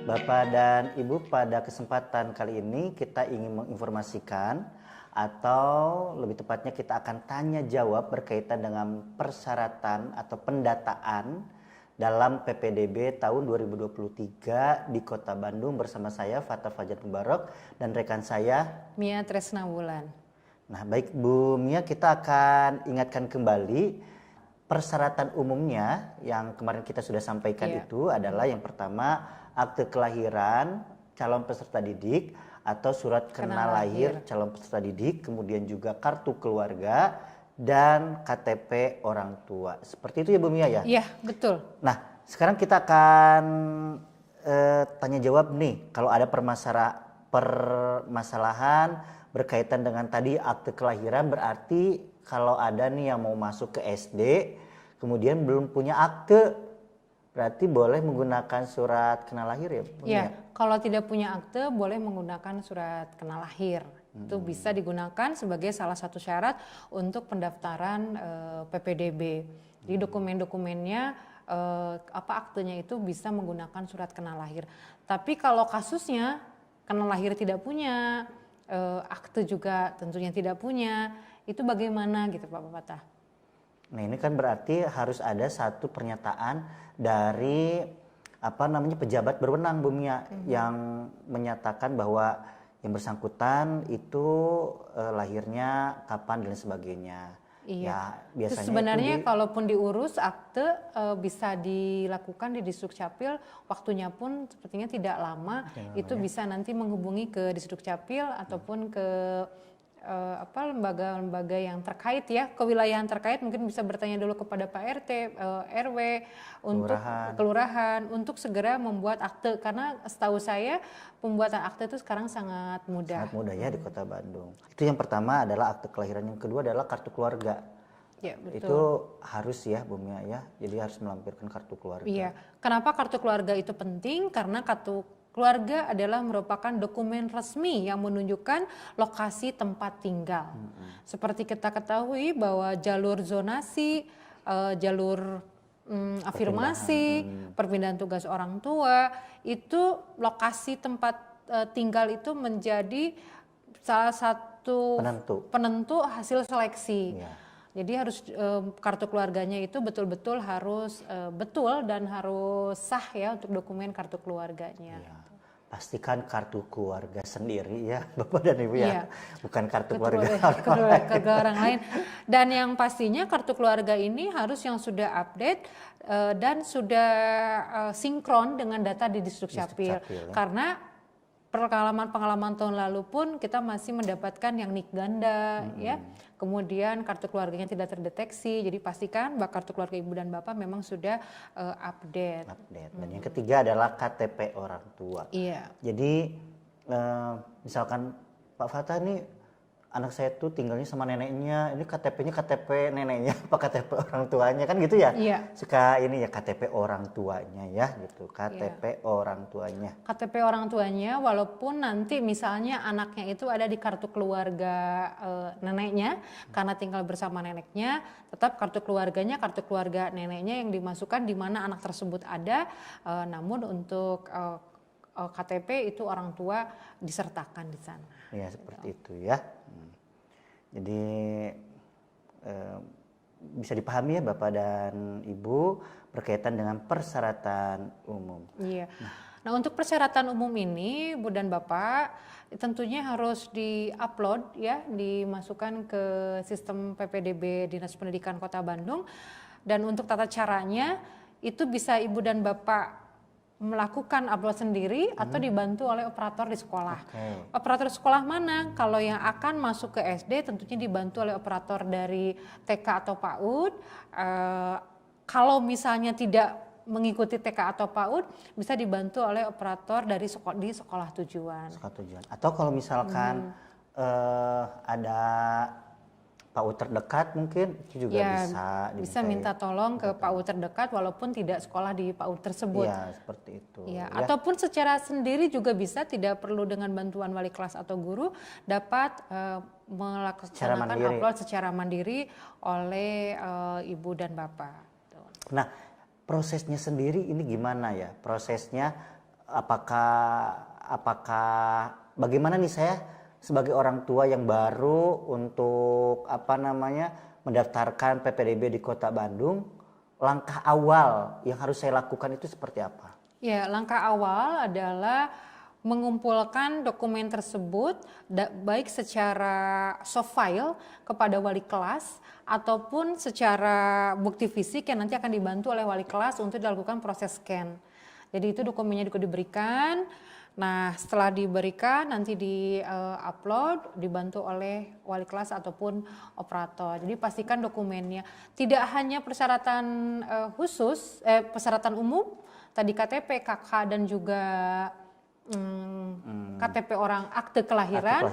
Bapak dan Ibu, pada kesempatan kali ini kita ingin menginformasikan atau lebih tepatnya kita akan tanya jawab berkaitan dengan persyaratan atau pendataan dalam PPDB tahun 2023 di Kota Bandung bersama saya Fathah Fajar Mubarok dan rekan saya Mia Tresna Wulan. Nah, baik Bu Mia, kita akan ingatkan kembali persyaratan umumnya yang kemarin kita sudah sampaikan itu adalah yang pertama akte kelahiran calon peserta didik atau surat kenal lahir calon peserta didik, kemudian juga kartu keluarga dan KTP orang tua. Seperti itu ya Bu Mia ya? Iya, betul. Nah, sekarang kita akan tanya jawab nih kalau ada permasalahan berkaitan dengan tadi akte kelahiran, berarti kalau ada nih yang mau masuk ke SD kemudian belum punya akte, berarti boleh menggunakan surat kenal lahir ya? Iya, kalau tidak punya akte boleh menggunakan surat kenal lahir. Itu bisa digunakan sebagai salah satu syarat untuk pendaftaran PPDB. Jadi dokumen-dokumennya aktenya itu bisa menggunakan surat kenal lahir. Tapi kalau kasusnya kenal lahir tidak punya, akte juga tentunya tidak punya, itu bagaimana gitu Pak Fathah? Nah, ini kan berarti harus ada satu pernyataan dari pejabat berwenang Bu Mia yang menyatakan bahwa yang bersangkutan itu lahirnya kapan dan sebagainya. Iya. Ya, biasanya itu sebenarnya kalaupun diurus akte bisa dilakukan di Disduk Capil, waktunya pun sepertinya tidak lama. Itu bisa nanti menghubungi ke Disduk Capil ataupun ke lembaga-lembaga yang terkait ya, kewilayahan terkait, mungkin bisa bertanya dulu kepada Pak RT, RW, untuk kelurahan untuk segera membuat akte, karena setahu saya pembuatan akte itu sekarang sangat mudah. Sangat mudah ya di Kota Bandung. Itu yang pertama adalah akte kelahiran, yang kedua adalah kartu keluarga. Ya, betul. Itu harus ya Bu Mia ya, jadi harus melampirkan kartu keluarga. Iya, kenapa kartu keluarga itu penting? Karena kartu keluarga adalah merupakan dokumen resmi yang menunjukkan lokasi tempat tinggal. Seperti kita ketahui bahwa jalur zonasi, jalur afirmasi, perpindahan tugas orang tua, itu lokasi tempat tinggal itu menjadi salah satu penentu hasil seleksi. Jadi harus kartu keluarganya itu betul-betul harus betul dan harus sah ya untuk dokumen kartu keluarganya. Pastikan kartu keluarga sendiri ya Bapak dan Ibu ya, bukan kartu keluarga orang lain. Dan yang pastinya kartu keluarga ini harus yang sudah update dan sudah sinkron dengan data di Disduk Capil. Karena pengalaman tahun lalu pun kita masih mendapatkan yang nik ganda ya. Kemudian kartu keluarganya tidak terdeteksi. Jadi pastikan kartu keluarga ibu dan bapak memang sudah update. Dan yang ketiga adalah KTP orang tua. Iya. Jadi misalkan Pak Fathah nih, anak saya tuh tinggalnya sama neneknya, ini KTP-nya KTP neneknya apa KTP orang tuanya, kan gitu ya? Iya. Suka ini ya KTP orang tuanya ya gitu, KTP orang tuanya. KTP orang tuanya, walaupun nanti misalnya anaknya itu ada di kartu keluarga neneknya, karena tinggal bersama neneknya, tetap kartu keluarganya kartu keluarga neneknya yang dimasukkan di mana anak tersebut ada, namun untuk KTP itu orang tua disertakan di sana. Ya seperti itu ya. Jadi bisa dipahami ya Bapak dan Ibu berkaitan dengan persyaratan umum. Iya. Nah untuk persyaratan umum ini Bu dan Bapak tentunya harus di-upload ya, dimasukkan ke sistem PPDB Dinas Pendidikan Kota Bandung. Dan untuk tata caranya itu bisa Ibu dan Bapak melakukan upload sendiri atau dibantu oleh operator di sekolah. Operator sekolah mana? Kalau yang akan masuk ke SD tentunya dibantu oleh operator dari TK atau PAUD. Kalau misalnya tidak mengikuti TK atau PAUD bisa dibantu oleh operator dari di sekolah tujuan. Atau kalau misalkan ada PAUD terdekat mungkin itu juga bisa minta tolong ke PAUD terdekat walaupun tidak sekolah di PAUD tersebut. Ya seperti itu. Ya, ataupun secara sendiri juga bisa, tidak perlu dengan bantuan wali kelas atau guru, dapat melaksanakan upload secara mandiri oleh ibu dan bapak. Nah prosesnya sendiri ini gimana ya? Prosesnya apakah bagaimana nih saya sebagai orang tua yang baru untuk mendaftarkan PPDB di Kota Bandung, langkah awal yang harus saya lakukan itu seperti apa? Ya, langkah awal adalah mengumpulkan dokumen tersebut baik secara soft file kepada wali kelas ataupun secara bukti fisik yang nanti akan dibantu oleh wali kelas untuk dilakukan proses scan. Jadi itu dokumennya juga diberikan. Nah, setelah diberikan nanti di-upload dibantu oleh wali kelas ataupun operator. Jadi pastikan dokumennya tidak hanya persyaratan persyaratan umum tadi KTP, KK dan juga KTP orang akte kelahiran.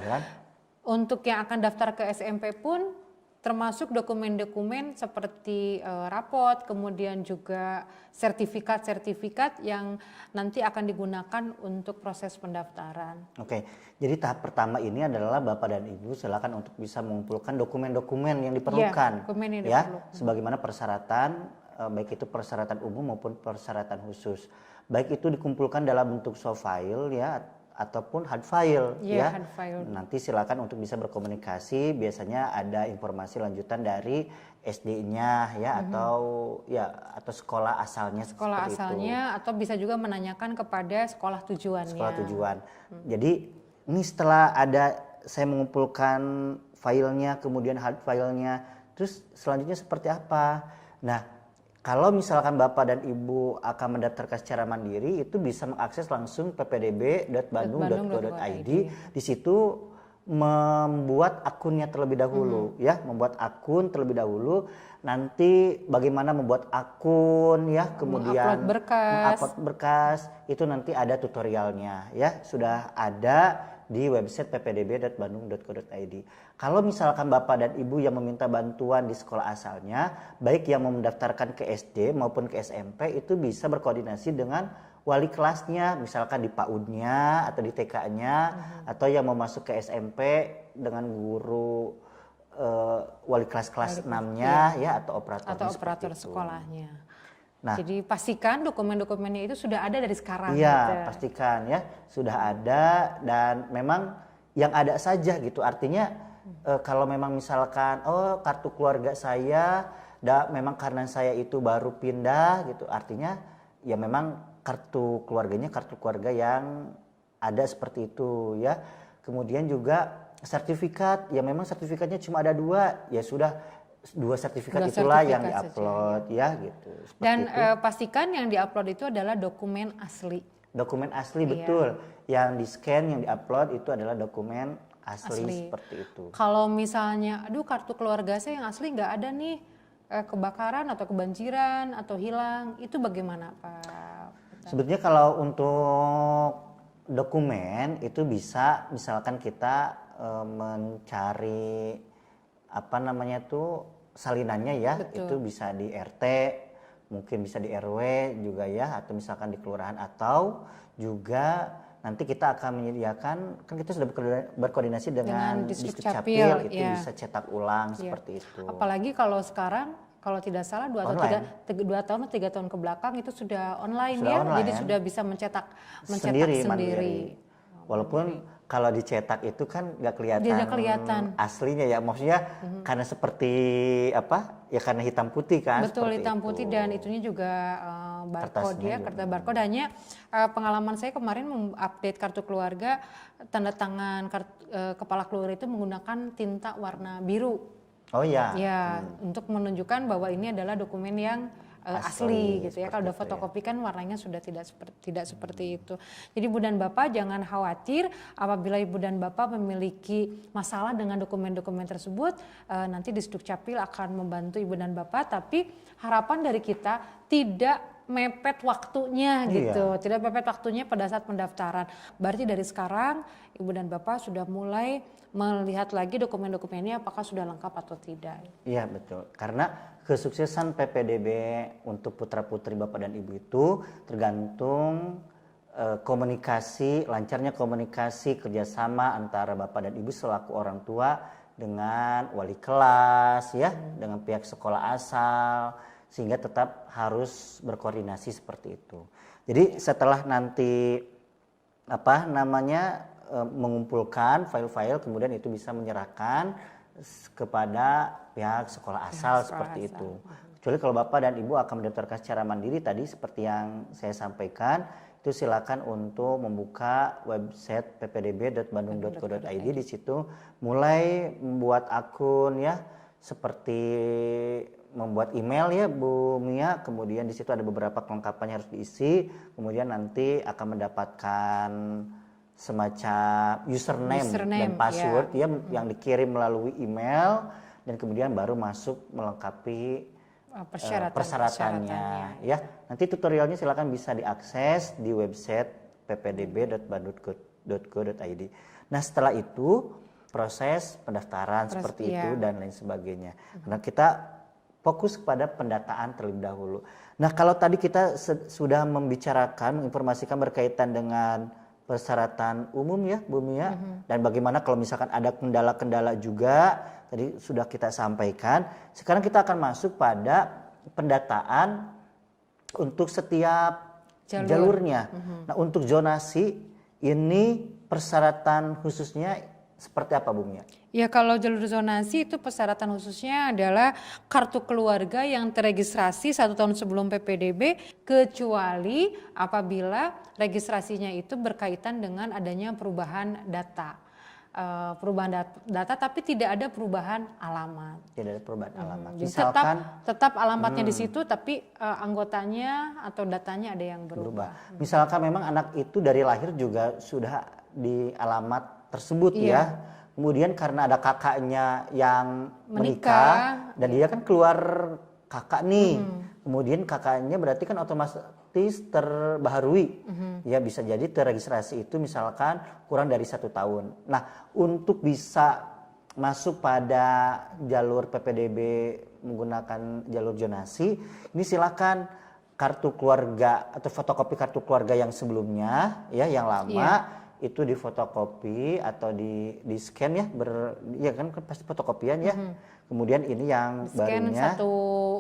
Untuk yang akan daftar ke SMP pun termasuk dokumen-dokumen seperti rapot, kemudian juga sertifikat-sertifikat yang nanti akan digunakan untuk proses pendaftaran. Oke, jadi tahap pertama ini adalah Bapak dan Ibu silakan untuk bisa mengumpulkan dokumen-dokumen yang diperlukan, dokumen yang diperlukan. Sebagaimana persyaratan, baik itu persyaratan umum maupun persyaratan khusus. Baik itu dikumpulkan dalam bentuk soft file ya ataupun hard file hard file. Nanti silakan untuk bisa berkomunikasi, biasanya ada informasi lanjutan dari SD-nya ya atau sekolah asalnya Atau bisa juga menanyakan kepada sekolah tujuannya. Jadi ini setelah saya mengumpulkan filenya kemudian hard filenya, terus selanjutnya seperti apa? Nah, kalau misalkan Bapak dan Ibu akan mendaftarkan secara mandiri, itu bisa mengakses langsung ppdb.bandung.go.id. Di situ membuat akunnya terlebih dahulu membuat akun terlebih dahulu. Nanti bagaimana membuat akun kemudian mengupload berkas itu nanti ada tutorialnya sudah ada di website ppdb.bandung.go.id. Kalau misalkan Bapak dan Ibu yang meminta bantuan di sekolah asalnya, baik yang mau mendaftarkan ke SD maupun ke SMP, itu bisa berkoordinasi dengan wali kelasnya, misalkan di PAUD-nya atau di TK-nya, atau yang mau masuk ke SMP dengan guru wali kelas 6-nya atau operator sekolahnya. Nah, jadi pastikan dokumen-dokumennya itu sudah ada dari sekarang. Iya, pastikan sudah ada dan memang yang ada saja gitu. Artinya kalau memang misalkan kartu keluarga saya memang karena saya itu baru pindah gitu. Artinya ya memang kartu keluarganya kartu keluarga yang ada seperti itu ya. Kemudian juga sertifikat, ya memang sertifikatnya cuma ada 2, ya sudah 2 sertifikat itulah yang diupload gitu. Dan pastikan yang diupload itu adalah dokumen asli. Dokumen asli betul. Yang di scan, yang diupload itu adalah dokumen asli seperti itu. Kalau misalnya, kartu keluarga saya yang asli nggak ada nih, kebakaran atau kebanjiran atau hilang, itu bagaimana Pak? Sebetulnya kalau untuk dokumen itu bisa, misalkan kita mencari salinannya itu bisa di RT, mungkin bisa di RW juga atau misalkan di kelurahan, atau juga nanti kita akan menyediakan, kan kita sudah berkoordinasi dengan Distrik-Capil, itu bisa cetak ulang seperti itu. Apalagi kalau sekarang, kalau tidak salah 2 tahun atau 3 tahun ke belakang itu sudah online jadi sudah bisa mencetak sendiri. Walaupun kalau dicetak itu kan nggak kelihatan aslinya maksudnya karena seperti karena hitam putih kan. Betul, hitam putih dan itunya juga barcode kertas barcode. Hanya pengalaman saya kemarin mengupdate kartu keluarga, tanda tangan kepala keluarga itu menggunakan tinta warna biru. Untuk menunjukkan bahwa ini adalah dokumen yang asli gitu Kalau udah fotokopi kan warnanya sudah tidak seperti itu. Jadi Ibu dan Bapak jangan khawatir apabila Ibu dan Bapak memiliki masalah dengan dokumen-dokumen tersebut, nanti Distrik-Capil akan membantu Ibu dan Bapak, tapi harapan dari kita tidak mepet waktunya tidak mepet waktunya pada saat pendaftaran. Berarti dari sekarang Ibu dan Bapak sudah mulai melihat lagi dokumen-dokumennya apakah sudah lengkap atau tidak. Iya betul, karena kesuksesan PPDB untuk putra-putri Bapak dan Ibu itu tergantung lancarnya komunikasi kerjasama antara Bapak dan Ibu selaku orang tua dengan wali kelas dengan pihak sekolah asal, sehingga tetap harus berkoordinasi seperti itu. Jadi setelah nanti apa namanya mengumpulkan file-file, kemudian itu bisa menyerahkan kepada pihak sekolah asal seperti itu. Kecuali kalau Bapak dan Ibu akan mendaftarkan secara mandiri tadi seperti yang saya sampaikan, itu silakan untuk membuka website ppdb.bandung.go.id. Di situ mulai membuat akun ya, seperti membuat email ya Bu Mia, kemudian di situ ada beberapa kelengkapan yang harus diisi, kemudian nanti akan mendapatkan semacam username dan password ya, yang dikirim melalui email, dan kemudian baru masuk melengkapi persyaratannya ya. Nanti tutorialnya silakan bisa diakses di website ppdb.bandung.go.id. Nah setelah itu proses pendaftaran seperti itu dan lain sebagainya. Karena kita fokus kepada pendataan terlebih dahulu. Nah kalau tadi kita sudah membicarakan, menginformasikan berkaitan dengan persyaratan umum ya Bu Mia, dan bagaimana kalau misalkan ada kendala-kendala juga tadi sudah kita sampaikan. Sekarang kita akan masuk pada pendataan untuk setiap jalurnya. Nah untuk zonasi ini persyaratan khususnya seperti apa Bu Mia? Ya kalau jalur zonasi itu persyaratan khususnya adalah kartu keluarga yang teregistrasi 1 tahun sebelum PPDB, kecuali apabila registrasinya itu berkaitan dengan adanya perubahan data. Tapi tidak ada perubahan alamat. Tidak ada perubahan alamat. Misalkan tetap alamatnya di situ, tapi anggotanya atau datanya ada yang berubah. Misalkan memang anak itu dari lahir juga sudah di alamat tersebut ya. Kemudian karena ada kakaknya yang menikah dan dia kan keluar kakak nih. Kemudian kakaknya berarti kan otomatis terbaharui. Ya bisa jadi terregistrasi itu misalkan kurang dari 1 tahun. Nah untuk bisa masuk pada jalur PPDB menggunakan jalur zonasi, ini silakan kartu keluarga atau fotokopi kartu keluarga yang sebelumnya ya, yang lama itu difotokopi atau di scan ya, ya kan pasti fotokopian ya. Kemudian ini yang barunya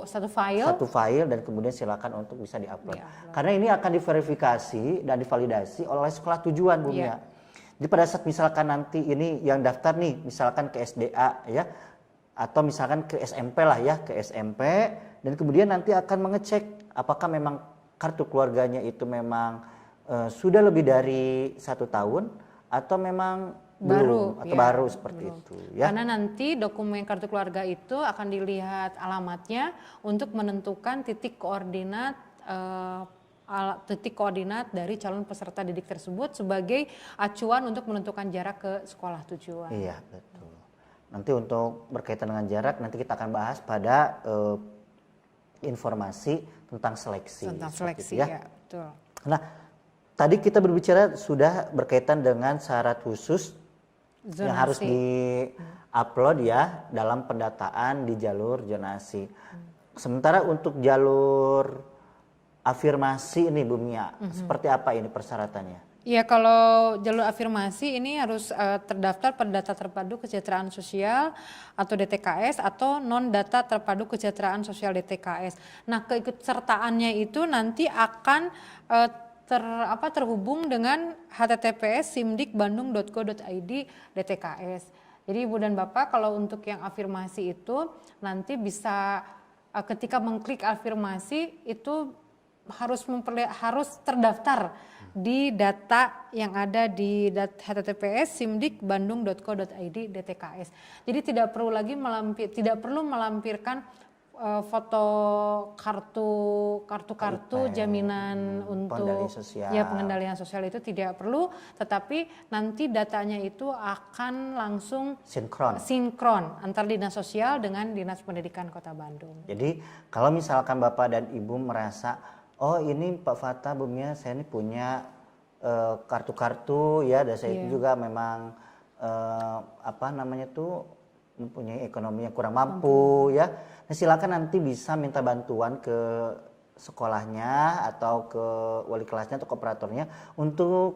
satu file dan kemudian silakan untuk bisa diupload. Karena ini akan diverifikasi dan divalidasi oleh sekolah tujuan Bu Mia. Jadi pada saat misalkan nanti ini yang daftar nih misalkan ke SDA ya, atau misalkan ke SMP lah ya, ke SMP, dan kemudian nanti akan mengecek apakah memang kartu keluarganya itu memang sudah lebih dari 1 tahun atau memang belum atau baru seperti itu ya. Karena nanti dokumen kartu keluarga itu akan dilihat alamatnya untuk menentukan titik koordinat dari calon peserta didik tersebut sebagai acuan untuk menentukan jarak ke sekolah tujuan. Iya betul. Nanti untuk berkaitan dengan jarak nanti kita akan bahas pada informasi tentang seleksi. Tentang seleksi ya betul. Nah tadi kita berbicara sudah berkaitan dengan syarat khusus zonasi yang harus di-upload ya dalam pendataan di jalur zonasi. Sementara untuk jalur afirmasi ini Bu Mia, seperti apa ini persyaratannya? Ya kalau jalur afirmasi ini harus terdaftar pada data terpadu kesejahteraan sosial atau DTKS atau non data terpadu kesejahteraan sosial DTKS. Nah keikutsertaannya itu nanti akan terhubung dengan https simdikbandung.go.id DTKS. Jadi Ibu dan Bapak kalau untuk yang afirmasi itu nanti bisa ketika mengklik afirmasi itu harus terdaftar di data yang ada di https simdikbandung.go.id DTKS. Jadi tidak perlu melampirkan foto kartu jaminan untuk pengendalian sosial itu tidak perlu, tetapi nanti datanya itu akan langsung sinkron antar dinas sosial dengan dinas pendidikan Kota Bandung. Jadi kalau misalkan Bapak dan Ibu merasa oh ini Pak Fatah Bu Mia saya ini punya kartu-kartu ya, dan saya itu juga memang mempunyai ekonomi yang kurang mampu ya. Nah, silakan nanti bisa minta bantuan ke sekolahnya atau ke wali kelasnya atau ke operatornya untuk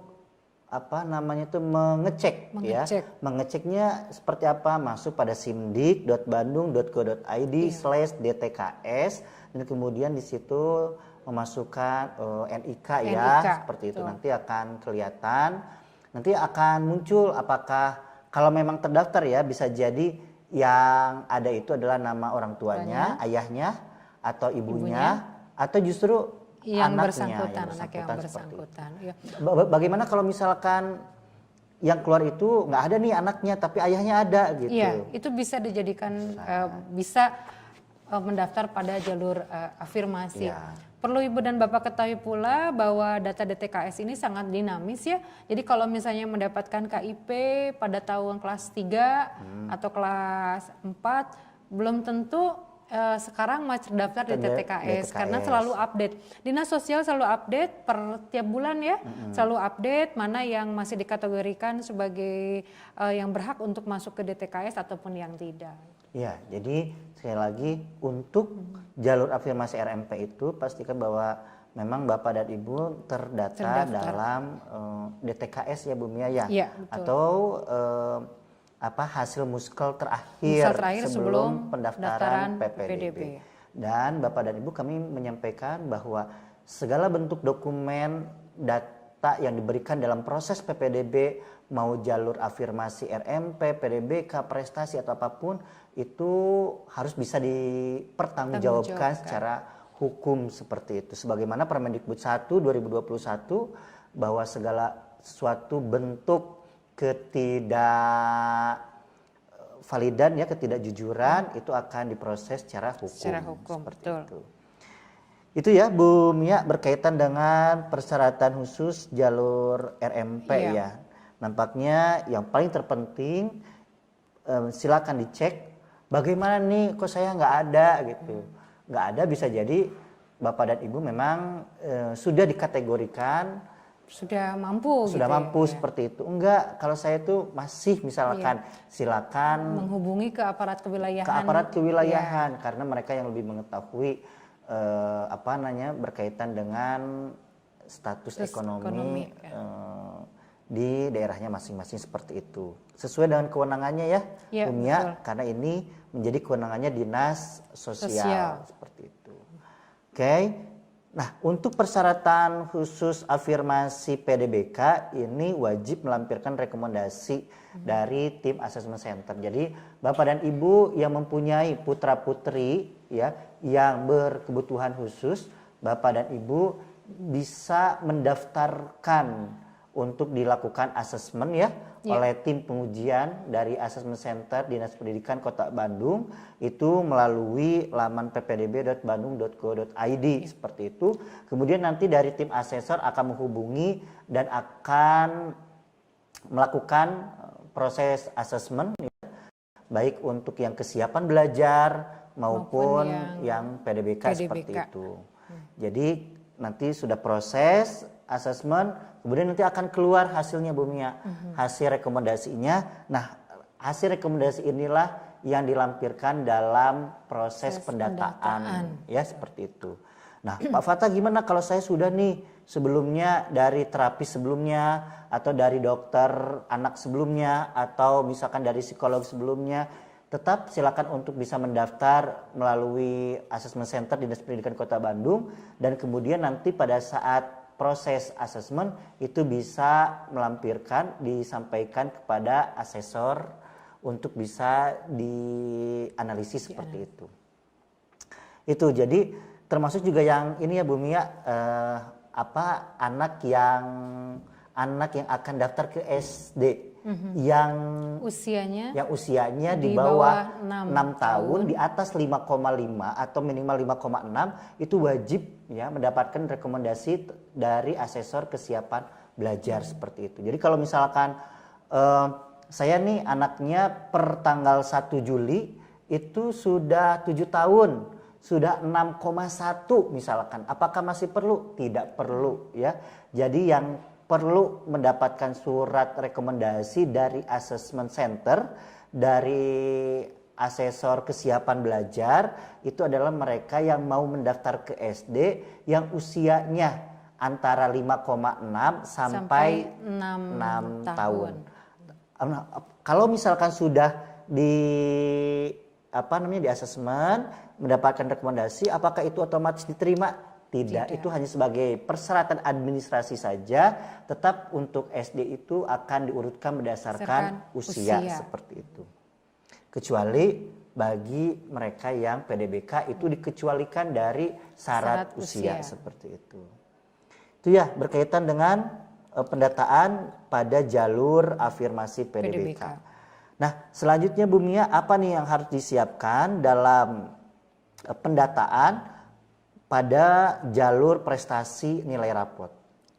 mengecek ya. Mengeceknya seperti apa? Masuk pada simdik.bandung.go.id/dtks dan kemudian di situ memasukkan NIK NIK, ya, seperti itu. betul. Nanti akan kelihatan, nanti akan muncul apakah kalau memang terdaftar ya bisa jadi yang ada itu adalah nama orang tuanya, ayahnya atau ibunya, atau justru yang anaknya bersangkutan, anak yang seperti itu. bersangkutan. Ya. Bagaimana kalau misalkan yang keluar itu nggak ada nih anaknya tapi ayahnya ada gitu? Iya, itu bisa dijadikan bisa mendaftar pada jalur afirmasi. Ya. Perlu Ibu dan Bapak ketahui pula bahwa data DTKS ini sangat dinamis ya. Jadi kalau misalnya mendapatkan KIP pada tahun kelas 3 atau kelas 4 belum tentu sekarang masih terdaftar di DTKS karena selalu update. Dinas Sosial selalu update per tiap bulan ya. Selalu update mana yang masih dikategorikan sebagai yang berhak untuk masuk ke DTKS ataupun yang tidak. Ya, jadi sekali lagi untuk jalur afirmasi RMP itu pastikan bahwa memang Bapak dan Ibu terdaftar dalam DTKS ya Bu Mia ya, atau hasil muskel terakhir sebelum pendaftaran PPDB. Dan Bapak dan Ibu kami menyampaikan bahwa segala bentuk dokumen data yang diberikan dalam proses PPDB mau jalur afirmasi RMP, PDBK, prestasi atau apapun itu harus bisa dipertanggungjawabkan secara hukum seperti itu. Sebagaimana Permendikbud 1 2021 bahwa segala sesuatu bentuk ketidakvalidan ya, ketidakjujuran itu akan diproses secara hukum. Secara hukum, betul. Itu ya Bu Mia berkaitan dengan persyaratan khusus jalur RMP ya. Nampaknya yang paling terpenting silakan dicek bagaimana nih kok saya nggak ada gitu. Nggak ada bisa jadi Bapak dan Ibu memang sudah dikategorikan sudah mampu seperti itu. Enggak, kalau saya itu masih misalkan silakan menghubungi ke aparat kewilayahan. Ke aparat kewilayahan karena mereka yang lebih mengetahui berkaitan dengan status ekonomi di daerahnya masing-masing seperti itu. Sesuai dengan kewenangannya ya, Bu Mia, karena ini menjadi kewenangannya Dinas Sosial. Seperti itu. Oke. Nah, untuk persyaratan khusus afirmasi PDBK ini wajib melampirkan rekomendasi dari tim assessment center. Jadi, Bapak dan Ibu yang mempunyai putra-putri ya yang berkebutuhan khusus, Bapak dan Ibu bisa mendaftarkan untuk dilakukan asesmen ya oleh tim pengujian dari Assessment Center Dinas Pendidikan Kota Bandung itu melalui laman ppdb.bandung.go.id seperti itu. Kemudian nanti dari tim asesor akan menghubungi dan akan melakukan proses asesmen ya, baik untuk yang kesiapan belajar maupun yang PDBK seperti itu. Jadi nanti sudah proses asesmen, kemudian nanti akan keluar hasilnya Bu Mia, hasil rekomendasinya. Nah, hasil rekomendasi inilah yang dilampirkan dalam proses pendataan ya seperti itu. Nah, Pak Fatah gimana kalau saya sudah nih sebelumnya dari terapis sebelumnya atau dari dokter anak sebelumnya atau misalkan dari psikolog sebelumnya, tetap silakan untuk bisa mendaftar melalui Assessment Center Dinas Pendidikan Kota Bandung dan kemudian nanti pada saat proses asesmen itu bisa melampirkan, disampaikan kepada asesor untuk bisa dianalisis seperti itu. Itu jadi termasuk juga yang ini ya Bu Mia, anak yang akan daftar ke SD yang usianya di bawah 6 tahun, di atas 5,5 atau minimal 5,6 itu wajib ya mendapatkan rekomendasi dari asesor kesiapan belajar seperti itu. Jadi kalau misalkan saya nih anaknya per tanggal 1 Juli itu sudah 7 tahun, sudah 6,1 misalkan, apakah masih perlu? Tidak perlu ya. Jadi yang perlu mendapatkan surat rekomendasi dari assessment center, dari asesor kesiapan belajar, itu adalah mereka yang mau mendaftar ke SD yang usianya antara 5,6 sampai 6 tahun. Kalau misalkan sudah di di asesmen mendapatkan rekomendasi, apakah itu otomatis diterima? Tidak, itu hanya sebagai persyaratan administrasi saja. Tetap untuk SD itu akan diurutkan berdasarkan usia seperti itu. Kecuali bagi mereka yang PDBK itu dikecualikan dari syarat usia seperti itu. Itu ya berkaitan dengan pendataan pada jalur afirmasi PDBK. Nah, selanjutnya Bu Mia, apa nih yang harus disiapkan dalam pendataan pada jalur prestasi nilai rapot?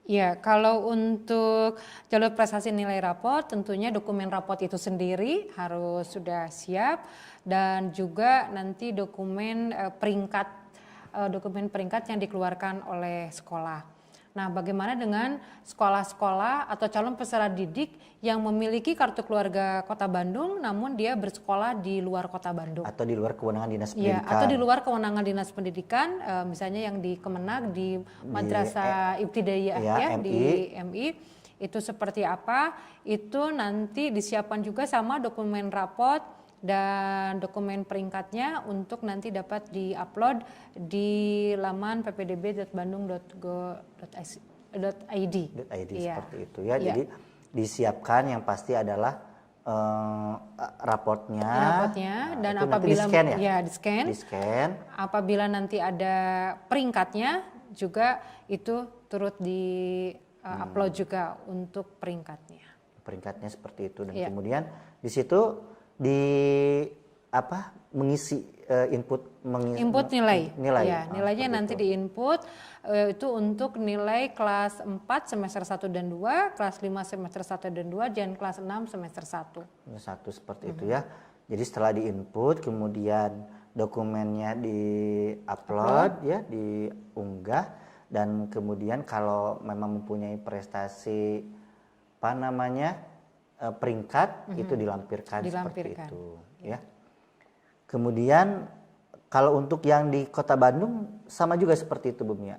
Ya, kalau untuk jalur prestasi nilai rapot, tentunya dokumen rapot itu sendiri harus sudah siap, dan juga nanti dokumen peringkat yang dikeluarkan oleh sekolah. Nah, bagaimana dengan sekolah-sekolah atau calon peserta didik yang memiliki kartu keluarga Kota Bandung namun dia bersekolah di luar Kota Bandung? Atau di luar kewenangan Dinas Pendidikan. Ya, atau di luar kewenangan Dinas Pendidikan, misalnya yang di Kemenag, di Madrasah Ibtidaiyah di MI. Itu seperti apa? Itu nanti disiapkan juga sama dokumen rapot dan dokumen peringkatnya untuk nanti dapat diupload di laman ppdb.bandung.go.id. Seperti itu ya. Jadi disiapkan yang pasti adalah rapotnya dan apabila di scan. Apabila nanti ada peringkatnya juga itu turut di upload juga untuk peringkatnya. Peringkatnya seperti itu, dan kemudian di situ mengisi input nilai. Nilainya nanti diinput itu untuk nilai kelas 4 semester 1 dan 2, kelas 5 semester 1 dan 2, dan kelas 6 semester 1. Seperti itu ya. Jadi setelah diinput, kemudian dokumennya di-upload ya, diunggah, dan kemudian kalau memang mempunyai prestasi peringkat itu dilampirkan seperti itu ya. Kemudian kalau untuk yang di Kota Bandung sama juga seperti itu Bu Mia?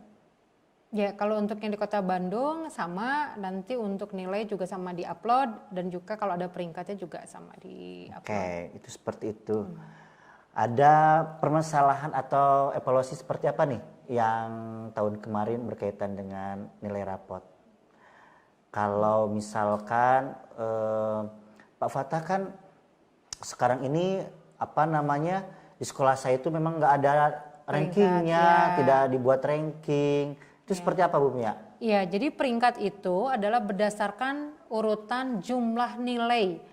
Ya, kalau untuk yang di Kota Bandung sama, nanti untuk nilai juga sama di-upload, dan juga kalau ada peringkatnya juga sama di-upload. Oke, itu seperti itu. Ada permasalahan atau evaluasi seperti apa nih yang tahun kemarin berkaitan dengan nilai rapot? Kalau misalkan Pak Fatah kan sekarang ini di sekolah saya itu memang nggak ada rankingnya, tidak dibuat ranking. Itu seperti apa Bu Mia? Iya, jadi peringkat itu adalah berdasarkan urutan jumlah nilai.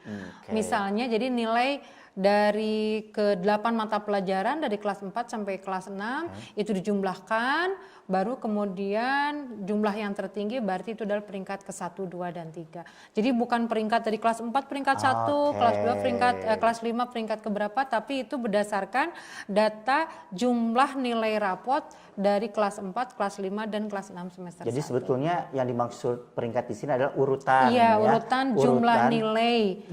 Misalnya jadi nilai dari ke-8 mata pelajaran dari kelas 4 sampai kelas 6 itu dijumlahkan, baru kemudian jumlah yang tertinggi berarti itu adalah peringkat ke-1, 2, dan 3. Jadi bukan peringkat dari kelas 4 peringkat 1, kelas 2 peringkat kelas 5 peringkat keberapa, tapi itu berdasarkan data jumlah nilai rapot dari kelas 4, kelas 5, dan kelas 6 semester 1. Jadi sebetulnya yang dimaksud peringkat di sini adalah urutan. Iya, urutan jumlah nilai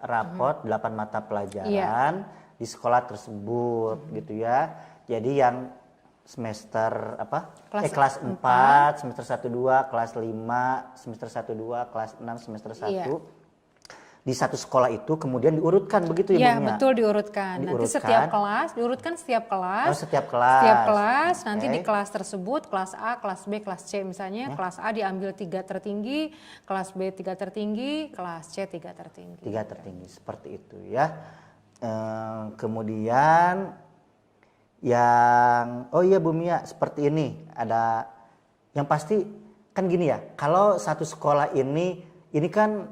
rapot 8 mata pelajaran di sekolah tersebut gitu ya. Jadi yang semester kelas 4 semester 1 2, kelas 5 semester 1 2, kelas 6 semester 1. Di satu sekolah itu kemudian diurutkan begitu ya Bu Mia? Iya, betul, diurutkan. Nanti setiap kelas diurutkan setiap kelas. Setiap kelas. Nanti di kelas tersebut, kelas A, kelas B, kelas C misalnya, kelas A diambil 3 tertinggi, kelas B 3 tertinggi, kelas C 3 tertinggi. 3 tertinggi seperti itu ya. Kemudian yang Bu Mia, seperti ini ada yang pasti kan gini ya, kalau satu sekolah ini kan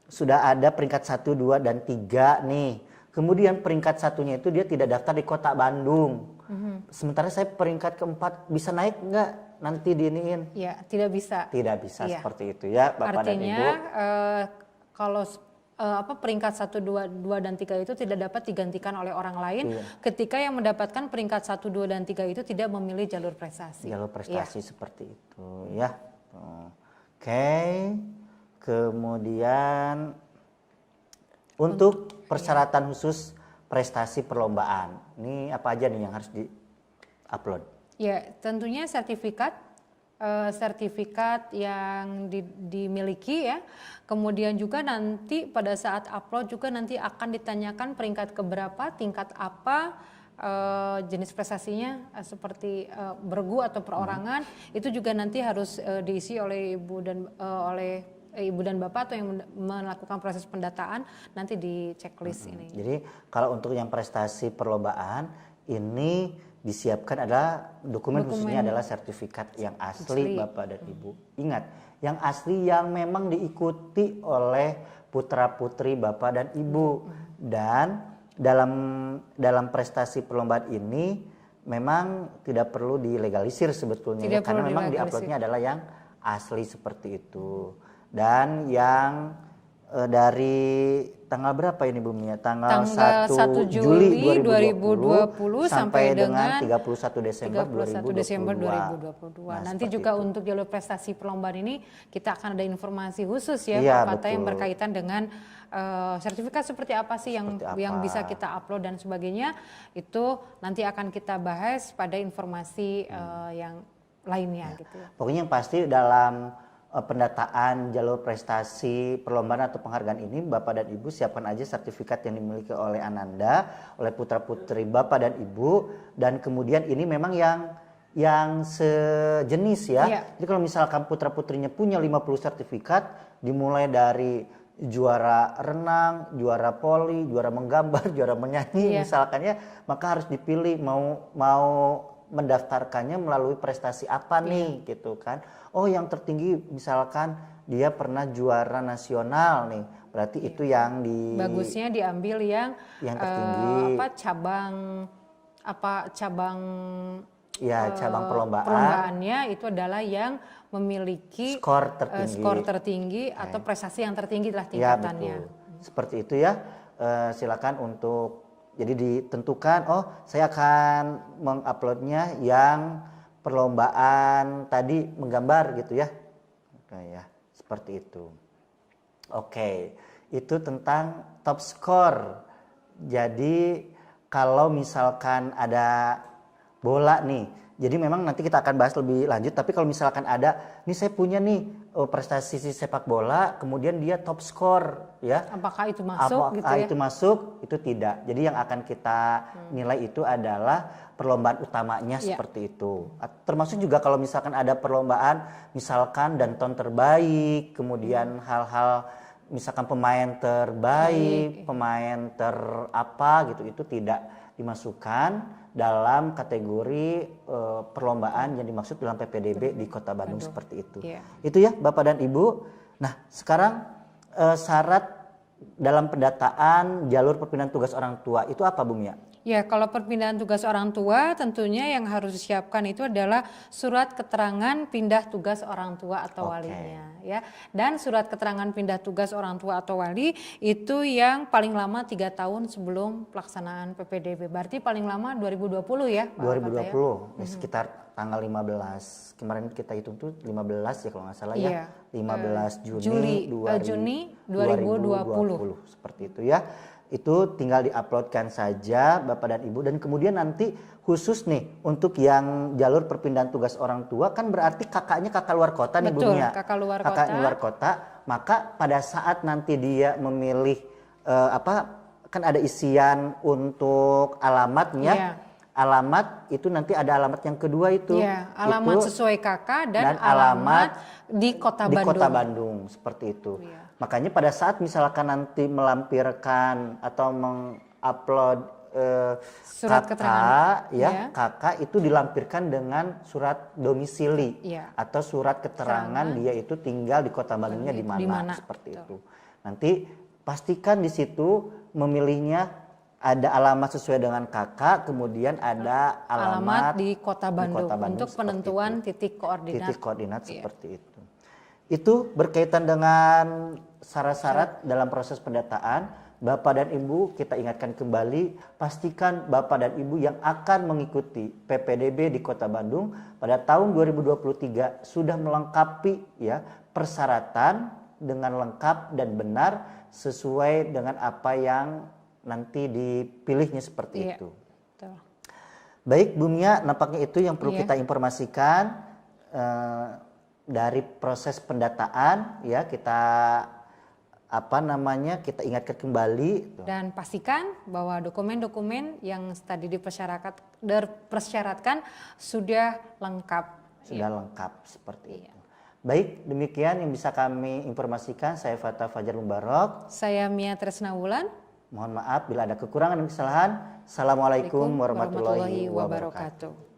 sudah ada peringkat 1, 2, dan 3 nih. Kemudian peringkat satunya itu dia tidak daftar di Kota Bandung. Sementara saya peringkat ke-4, bisa naik nggak nanti diiniin? Ya, tidak bisa. Tidak bisa seperti itu ya Bapak dan Ibu. Kalau peringkat 1, 2, dan 3 itu tidak dapat digantikan oleh orang lain ketika yang mendapatkan peringkat 1, 2, dan 3 itu tidak memilih jalur prestasi. Jalur prestasi seperti itu ya. Oke. Kemudian untuk persyaratan khusus prestasi perlombaan, ini apa aja nih yang harus di-upload? Ya, tentunya sertifikat yang dimiliki ya. Kemudian juga nanti pada saat upload juga nanti akan ditanyakan peringkat keberapa, tingkat apa, jenis prestasinya seperti bergu atau perorangan, itu juga nanti harus diisi oleh ibu dan bapak atau yang melakukan proses pendataan nanti di checklist ini. Jadi kalau untuk yang prestasi perlombaan ini disiapkan adalah dokumen khususnya adalah sertifikat yang asli Bapak dan Ibu. Ingat, yang asli yang memang diikuti oleh putra-putri Bapak dan Ibu. Dan dalam prestasi perlombaan ini memang tidak perlu dilegalisir sebetulnya ya, karena memang diuploadnya adalah yang asli seperti itu. Dan yang dari tanggal berapa ini Bu Mia? Tanggal 1 Juli 2020 sampai dengan 31 Desember 2022. Nah, nanti juga itu. Untuk jalur prestasi perlombaan ini kita akan ada informasi khusus ya Pak Pata yang berkaitan dengan sertifikat seperti apa sih yang bisa kita upload dan sebagainya. Itu nanti akan kita bahas pada informasi yang lainnya gitu ya. Pokoknya yang pasti dalam pendataan jalur prestasi perlombaan atau penghargaan ini Bapak dan Ibu siapkan aja sertifikat yang dimiliki oleh Ananda, oleh putra-putri Bapak dan Ibu, dan kemudian ini memang yang sejenis ya. Jadi kalau misalkan putra-putrinya punya 50 sertifikat dimulai dari juara renang, juara poli, juara menggambar, juara menyanyi misalkan ya, maka harus dipilih mau mendaftarkannya melalui prestasi apa nih gitu kan. Oh yang tertinggi misalkan dia pernah juara nasional nih, berarti itu yang bagusnya diambil yang tertinggi cabang perlombaannya itu adalah yang memiliki skor tertinggi atau prestasi yang tertinggi lah tingkatannya. Seperti itu ya. Silakan untuk jadi ditentukan, oh saya akan menguploadnya yang perlombaan tadi menggambar gitu ya. Oke ya, seperti itu. Oke, itu tentang top score. Jadi kalau misalkan ada bola nih, jadi memang nanti kita akan bahas lebih lanjut, tapi kalau misalkan ada, nih saya punya nih prestasi sepak bola, kemudian dia top score ya. Apakah itu masuk gitu ya? Itu masuk, itu tidak. Jadi yang akan kita nilai itu adalah perlombaan utamanya seperti itu. Termasuk juga kalau misalkan ada perlombaan misalkan danton terbaik, kemudian hal-hal misalkan pemain terbaik, pemain terapa gitu, itu tidak dimasukkan dalam kategori perlombaan yang dimaksud dalam PPDB di Kota Bandung seperti itu. Itu ya Bapak dan Ibu. Nah sekarang syarat dalam pendataan jalur perpindahan tugas orang tua itu apa Bu Mia? Ya, kalau perpindahan tugas orang tua tentunya yang harus disiapkan itu adalah surat keterangan pindah tugas orang tua atau walinya ya. Dan surat keterangan pindah tugas orang tua atau wali itu yang paling lama 3 tahun sebelum pelaksanaan PPDB. Berarti paling lama 2020 ya Pak 2020 ya? Sekitar tanggal 15. Kemarin kita hitung tuh 15 ya kalau nggak salah ya. 15 Juni 2020 seperti itu ya. Itu tinggal diuploadkan saja Bapak dan Ibu, dan kemudian nanti khusus nih untuk yang jalur perpindahan tugas orang tua kan berarti kakaknya kakak luar kota nih Bu Mia. Kakak luar kota, maka pada saat nanti dia memilih kan ada isian untuk alamatnya. Alamat itu nanti ada alamat yang kedua itu. Alamat itu, sesuai kakak dan alamat di Kota Bandung. Di Kota Bandung seperti itu. Makanya pada saat misalkan nanti melampirkan atau mengupload surat keterangan kakak itu dilampirkan dengan surat domisili atau surat keterangan dia itu tinggal di Kota Bandungnya di mana seperti itu. Nanti pastikan di situ memilihnya ada alamat sesuai dengan kakak, kemudian ada alamat di Kota Bandung, untuk penentuan titik koordinat seperti itu. Itu berkaitan dengan syarat-syarat dalam proses pendataan. Bapak dan Ibu, kita ingatkan kembali, pastikan Bapak dan Ibu yang akan mengikuti PPDB di Kota Bandung pada tahun 2023 sudah melengkapi ya persyaratan dengan lengkap dan benar sesuai dengan apa yang nanti dipilihnya seperti itu. Betul. Baik Bu Mia, nampaknya itu yang perlu kita informasikan dari proses pendataan ya. Kita kita ingatkan kembali dan pastikan bahwa dokumen-dokumen yang tadi dipersyaratkan sudah lengkap. Sudah lengkap seperti itu. Baik, demikian yang bisa kami informasikan. Saya Fatah Fajar Mubarok. Saya Mia Tresna Wulan. Mohon maaf bila ada kekurangan dan kesalahan. Assalamualaikum warahmatullahi wabarakatuh.